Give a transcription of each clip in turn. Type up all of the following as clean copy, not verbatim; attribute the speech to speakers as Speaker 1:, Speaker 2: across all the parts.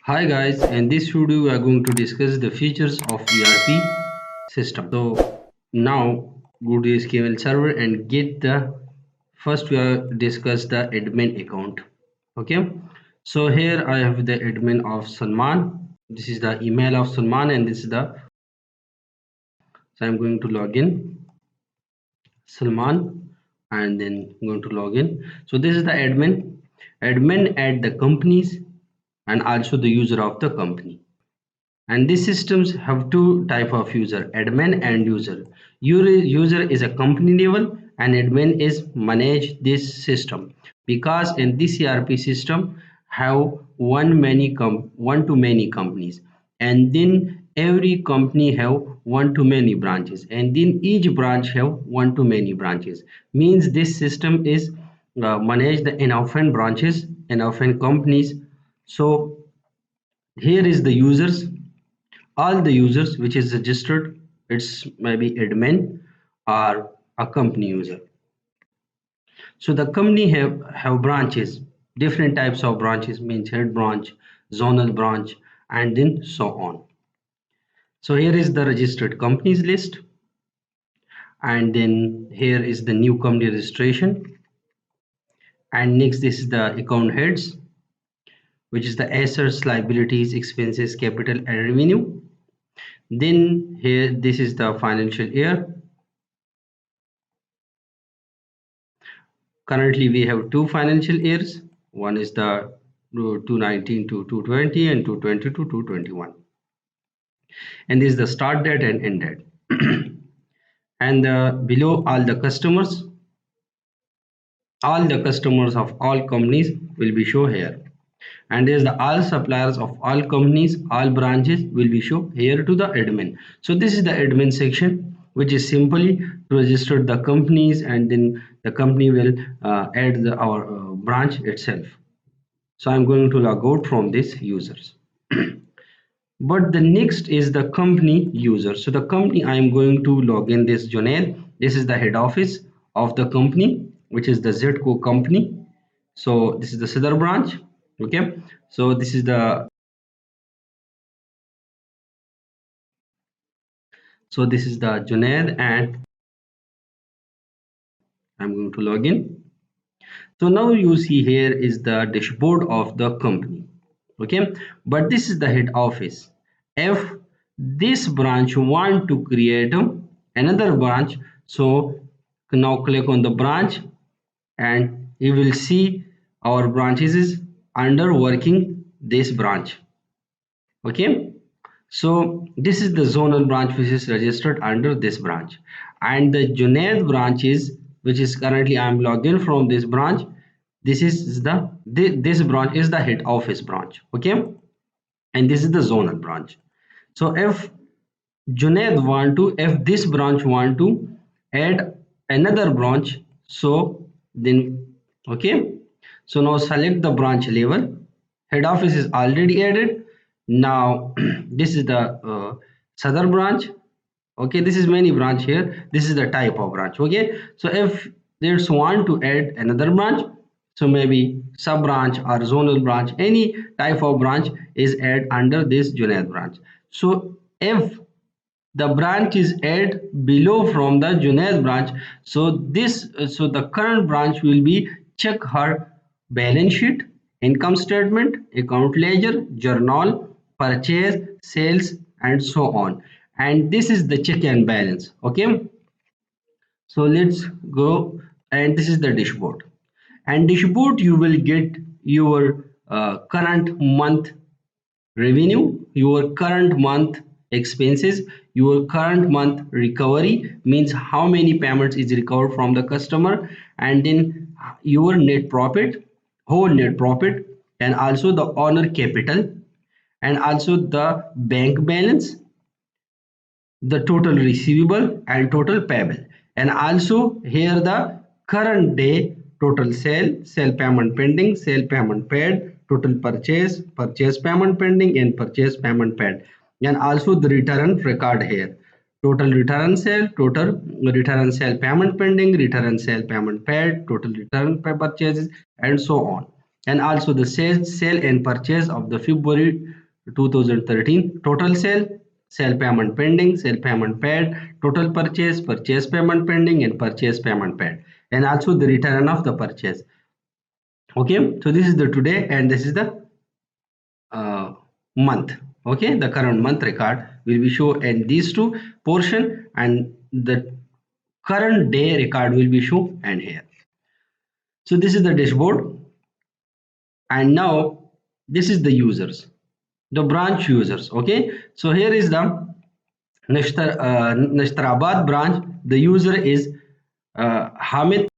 Speaker 1: Hi guys, in this video we are going to discuss the features of ERP system. So now go to SQL server and get the first we are discuss the admin account. Okay, so here I have the admin of Salman. This is the email of Salman and this is the so I'm going to log in Salman and then I'm going to log in. So this is the admin at the companies and also the user of the company. And these systems have two type of user, admin and user. User is a company level and admin is manage this system, because in this ERP system have one to many companies, and then every company have one to many branches, and then each branch have one to many branches. Means this system is manage the enough branches, enough companies. So here is the users, all the users which is registered, it's maybe admin or a company user. So the company have branches, different types of branches, means head branch, zonal branch, and then so on. So here is the registered companies list, and then here is the new company registration, and next this is the account heads, which is the assets, liabilities, expenses, capital, and revenue. Then here this is the financial year. Currently, we have two financial years. One is the 219 to 220 and 220 to 221. And this is the start date and end date. And below all the customers of all companies will be shown here. And there's the all suppliers of all companies, all branches will be shown here to the admin. So this is the admin section, which is simply to register the companies, and then the company will add our branch itself. So I'm going to log out from this users. But the next is the company user. So the company, I am going to log in this Junaid. This is the head office of the company, which is the Zco company. So this is the Sadar branch. Okay. So this is the Junaid, and I'm going to log in. So now you see here is the dashboard of the company. Okay, but this is the head office. If this branch want to create another branch, so now click on the branch and you will see our branches is under working this branch. Okay, so this is the zonal branch which is registered under this branch, and the Junaid branch is, which is currently I am logged in from this branch. This is this branch is the head office branch. Okay, and this is the zonal branch. So if this branch want to add another branch, so then okay, so now select the branch level. Head office is already added. Now this is the southern branch. Okay, this is many branch here. This is the type of branch. Okay, so if there's want to add another branch, so maybe sub branch or zonal branch, any type of branch is add under this Junaid branch. So if the branch is add below from the Junaid branch, so the current branch will be check her balance sheet, income statement, account ledger, journal, purchase, sales, and so on. And this is the check and balance. Okay, so let's go, and this is the dashboard. And dashboard you will get your current month revenue, your current month expenses, your current month recovery, means how many payments is recovered from the customer, and then your net profit, whole net profit, and also the owner capital, and also the bank balance, the total receivable and total payable, and also here the current day total sale payment pending, sale payment paid, total purchase payment pending, and purchase payment paid, and also the return record here, total return sale, total return sale payment pending, return sale payment paid, total return purchases, and so on, and also the sale and purchase of the February 2013 total sale, sale payment pending, sale payment paid, total purchase, purchase payment pending, and purchase payment paid, and also the return of the purchase. Okay, so this is the today and this is the uh, month. Okay, the current month record will be shown in these two portion, and the current day record will be shown and here. So this is the dashboard, and now this is the users, the branch users. Okay, so here is the Nashtarabad branch. The user is Hamid.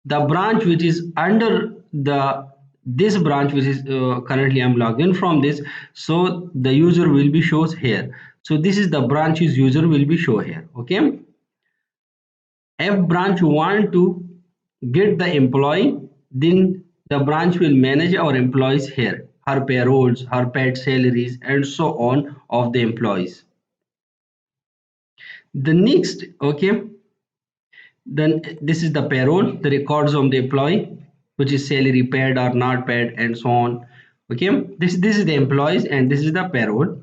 Speaker 1: The branch which is under the this branch which is currently I'm logged in from this, so the user will be shows here. So this is the branch's user will be show here. Okay, if branch want to get the employee, then the branch will manage our employees here, her payrolls, her paid salaries, and so on of the employees. The next, okay, then this is the payroll, the records of the employee, which is salary paid or not paid, and so on. Okay, this is the employees, and this is the payroll.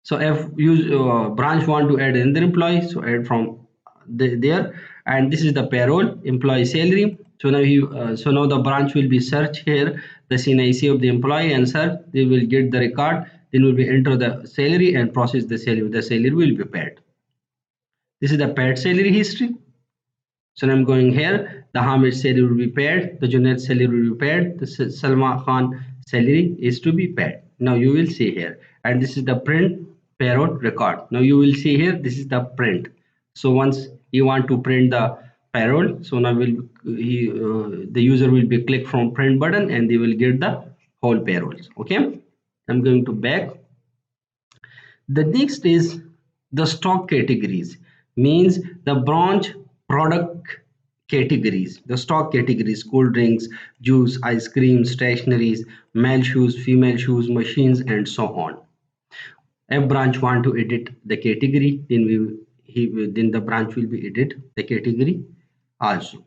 Speaker 1: So if you branch want to add another employee, so add from there, and this is the payroll employee salary. So now so now the branch will be search here the CNIC of the employee and search. They will get the record. Then will be enter the salary and process the salary. The salary will be paid. This is the paid salary history. So I'm going here. The Hamid salary will be paid. The Junaid salary will be paid. The Salma Khan salary is to be paid. Now you will see here, and this is the print payroll record. Now you will see here. This is the print. So once you want to print the payroll, so now the user will be click from print button, and they will get the whole payrolls. Okay, I'm going to back. The next is the stock categories, means the branch product categories, the stock categories, cool drinks, juice, ice cream, stationaries, male shoes, female shoes, machines, and so on. If branch want to edit the category, then then the branch will be edit the category also.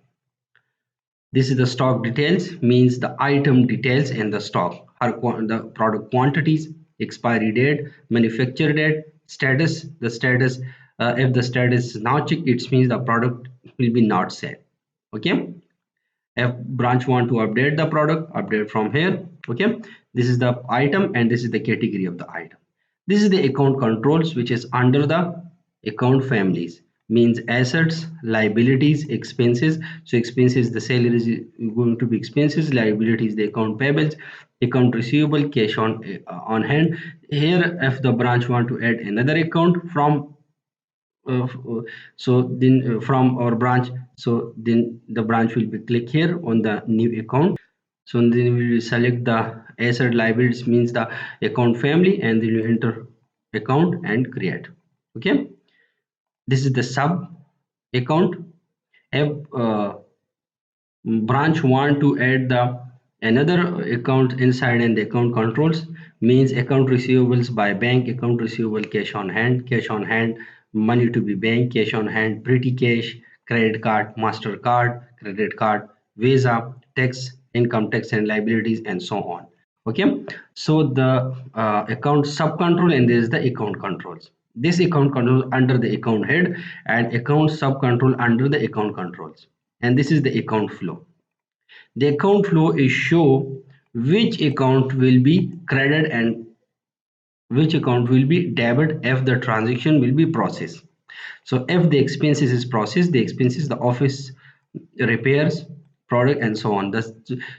Speaker 1: This is the stock details, means the item details in the stock, the product quantities, expiry date, manufacture date, status. The status, if the status is not checked, it means the product will be not sale. Okay. If branch want to update the product, update from here. Okay. This is the item and this is the category of the item. This is the account controls which is under the account families, means assets, liabilities, expenses. So expenses, the salary is going to be expenses, liabilities, the account payables, account receivable, cash on hand. Here if the branch want to add another account from so then from our branch, so then the branch will be click here on the new account. So then we will select the asset liabilities, means the account family, and then you enter account and create. Okay, this is the sub account. If branch want to add the another account inside and the account controls, means account receivables by bank, account receivable, cash on hand, money to be bank, cash on hand, petty cash, credit card, mastercard, credit card, visa, tax, income tax and liabilities, and so on. Okay, so the account sub control, and this is the account controls. This account control under the account head, and account sub control under the account controls, and this is the account flow. The account flow is show which account will be credit and which account will be debit if the transaction will be processed. So if the expenses is processed, the expenses, the office repairs, product, and so on.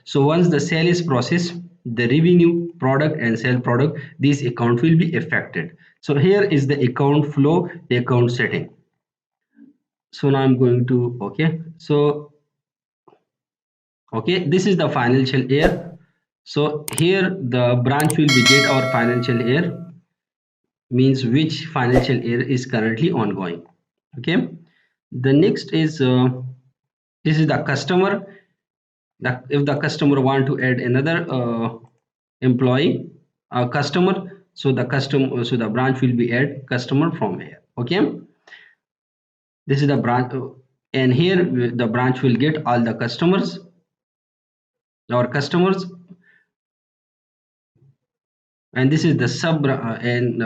Speaker 1: So once the sale is processed, the revenue, product, and sale product, this account will be affected. So here is the account flow, the account setting. So now I'm going to okay, this is the financial year. So here the branch will be get our financial year, means which financial year is currently ongoing. Okay, the next is this is the customer. If the customer want to add another employee, customer, so the branch will be add customer from here. Okay, this is the branch, and here the branch will get all the customers, our customers. and this is the sub and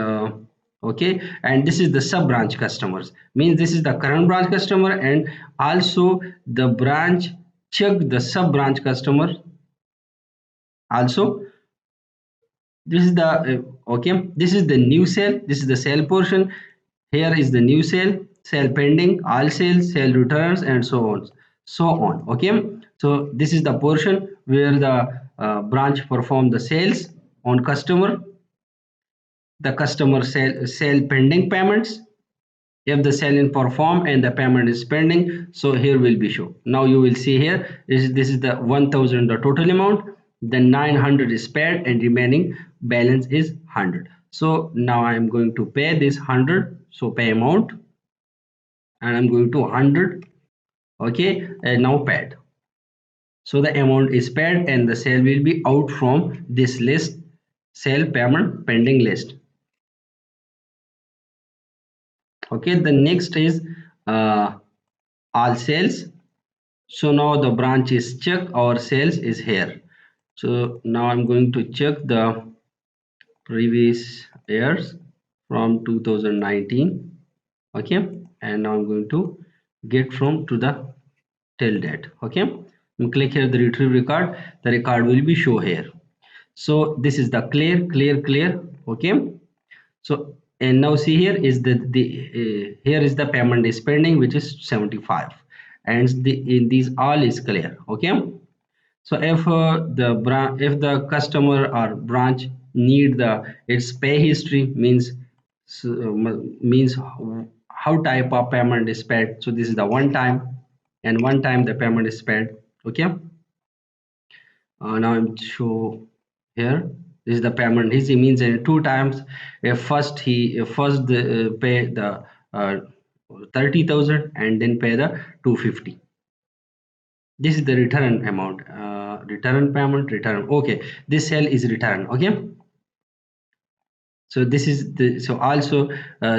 Speaker 1: okay, and this is the sub branch customers, means this is the current branch customer, and also the branch check the sub branch customer also. This is the okay, this is the new sale, this is the sale portion. Here is the new sale, sale pending, all sales, sale returns, and so on. Okay, so this is the portion where the branch perform the sales on customer, the customer sale pending payments. If the sale in perform and the payment is pending, so here will be show. Now you will see here is this is the 1000 the total amount, then 900 is paid and remaining balance is 100. So now I am going to pay this 100, so pay amount, and I'm going to 100. Okay, and now paid, so the amount is paid and the sale will be out from this list, sale payment pending list. Okay, the next is uh, all sales. So now the branch is checked, our sales is here. So now I'm going to check the previous years from 2019. Okay, and now I'm going to get from to the till date. Okay, you click here the retrieve record, the record will be show here. So this is the clear. Okay, so and now see here is the here is the payment is pending, which is 75, and in these all is clear. Okay, so if if the customer or branch need the its pay history, means means how type of payment is paid. So this is the one time, and one time the payment is paid. Okay, now I'm show here. This is the payment. He means in two times. First he first pay the 30,000 and then pay the 250. This is the return amount. Return payment, return. Okay, this sale is return. Okay, so this is the so also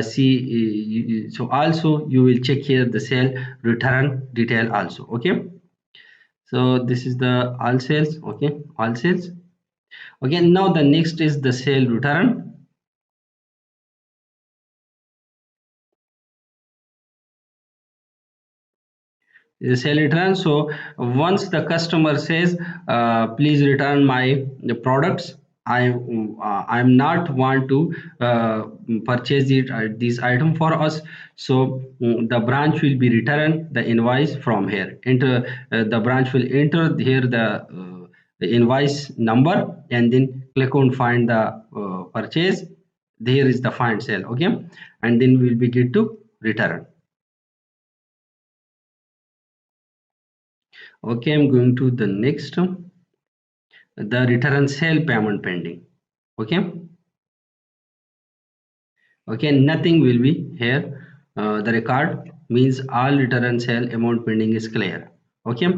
Speaker 1: see so also you will check here the sale return detail also. Okay, so this is the all sales. Okay, all sales. Okay, now the next is the sale return. The sale return. So once the customer says, please return my the products, I'm not want to purchase it this item for us. So the branch will be return the invoice from here. Enter the branch will enter here the invoice number, and then click on find the purchase. There is the find sale. Okay, and then we'll be get to return. Okay, I'm going to the next, the return sale payment pending. Okay, okay, nothing will be here. The record means all return sale amount pending is clear. Okay,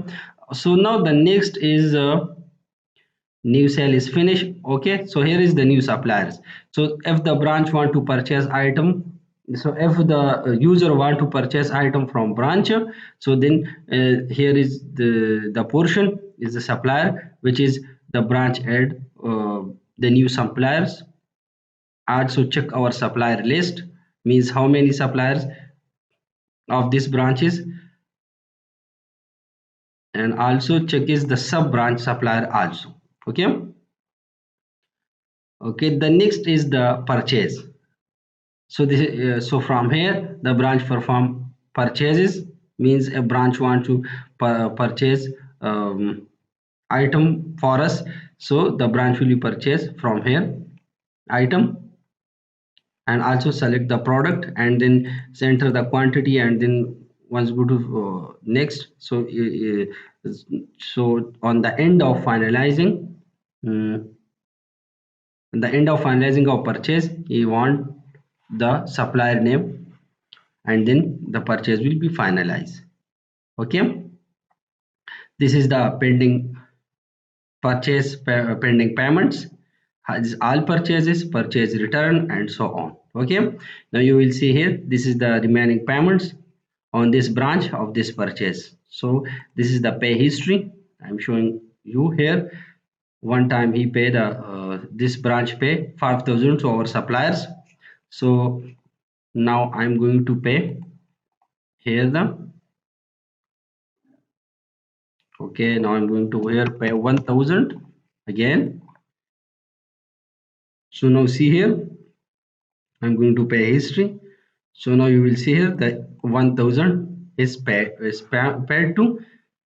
Speaker 1: so now the next is new sale is finished. Okay, so here is the new suppliers. So if the branch want to purchase item, so if the user want to purchase item from branch, so then here is the portion is the supplier, which is the branch add the new suppliers. Also check our supplier list, means how many suppliers of these branches, and also check is the sub branch supplier also. Okay, okay, the next is the purchase. So this so from here the branch perform purchases, means a branch want to purchase item for us, so the branch will be purchase from here item, and also select the product and then enter the quantity, and then once go to next. So so on the end of finalizing, mm, at the end of finalizing of purchase, you want the supplier name, and then the purchase will be finalized. Okay, this is the pending purchase pending payments, has all purchases, purchase return, and so on. Okay, now you will see here this is the remaining payments on this branch of this purchase. So this is the pay history I'm showing you here. one time he paid this branch pay 5,000 to our suppliers. So now I'm going to pay here the okay, now I'm going to here pay 1,000 again. So now see here, I'm going to pay history. So now you will see here that 1,000 is paid to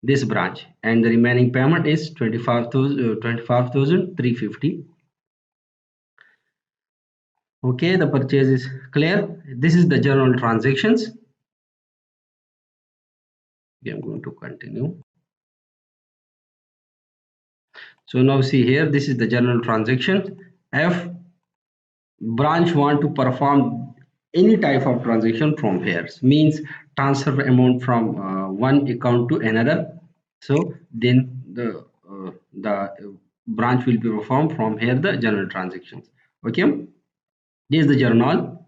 Speaker 1: this branch, and the remaining payment is 25,350. Okay, the purchase is clear. This is the journal transactions. Okay, I'm going to continue. So now see here, this is the journal transaction. If branch want to perform any type of transaction from here, means transfer amount from one account to another, so then the branch will be performed from here the journal transactions. Okay, this is the journal.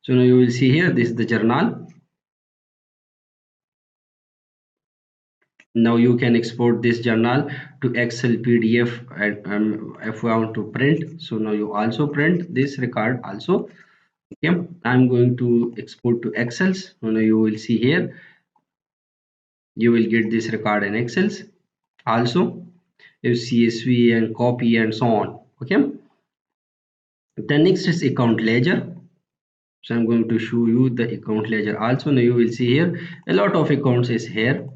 Speaker 1: So now you will see here, this is the journal. Now you can export this journal to Excel, PDF, and if you want to print, so now you also print this record also. Okay, I'm going to export to Excel. So now you will see here, you will get this record in Excel also, if CSV and copy and so on. Okay, the next is account ledger. So I'm going to show you the account ledger also. Now you will see here a lot of accounts is here.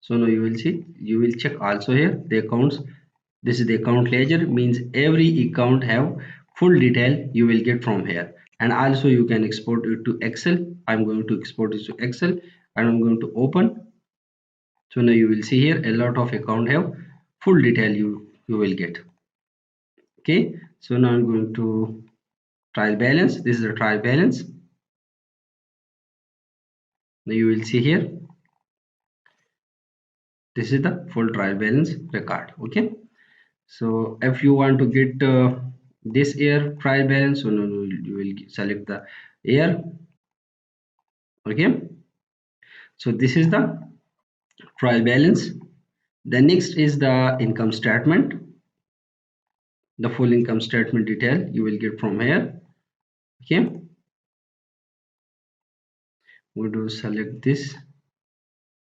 Speaker 1: So now you will see, you will check also here the accounts. This is the account ledger, means every account have full detail you will get from here. And also you can export it to Excel. I'm going to export it to Excel and I'm going to open. So now you will see here a lot of account have full detail you will get. Okay, so now I'm going to trial balance. This is the trial balance. Now you will see here, this is the full trial balance record. Okay, so if you want to get this year trial balance, so no, you will select the year. Okay, so this is the trial balance. The next is the income statement. The full income statement detail you will get from here. Okay, we do select this.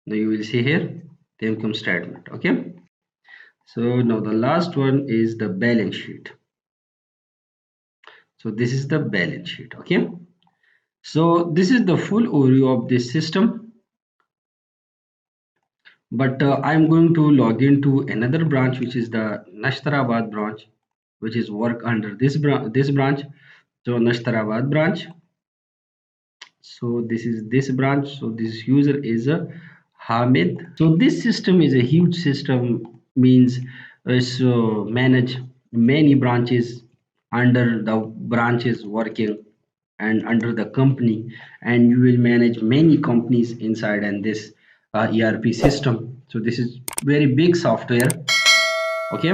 Speaker 1: Now you will see here the income statement. Okay, so now the last one is the balance sheet. So this is the balance sheet. Okay, so this is the full overview of this system, but I'm going to log into another branch, which is the Nashtarabad branch, which is work under this branch. So Nashtarabad branch, so this is this branch. So this user is a Hamid. So this system is a huge system, means so manage many branches under the branches working and under the company, and you will manage many companies inside and this ERP system. So this is very big software. Okay,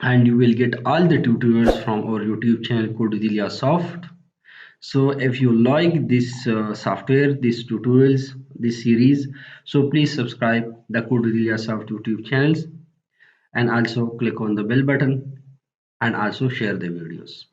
Speaker 1: and you will get all the tutorials from our YouTube channel called Ilyasoft. So if you like this software, these tutorials, this series, so please subscribe the Code Ilyasoft YouTube channels and also click on the bell button and also share the videos.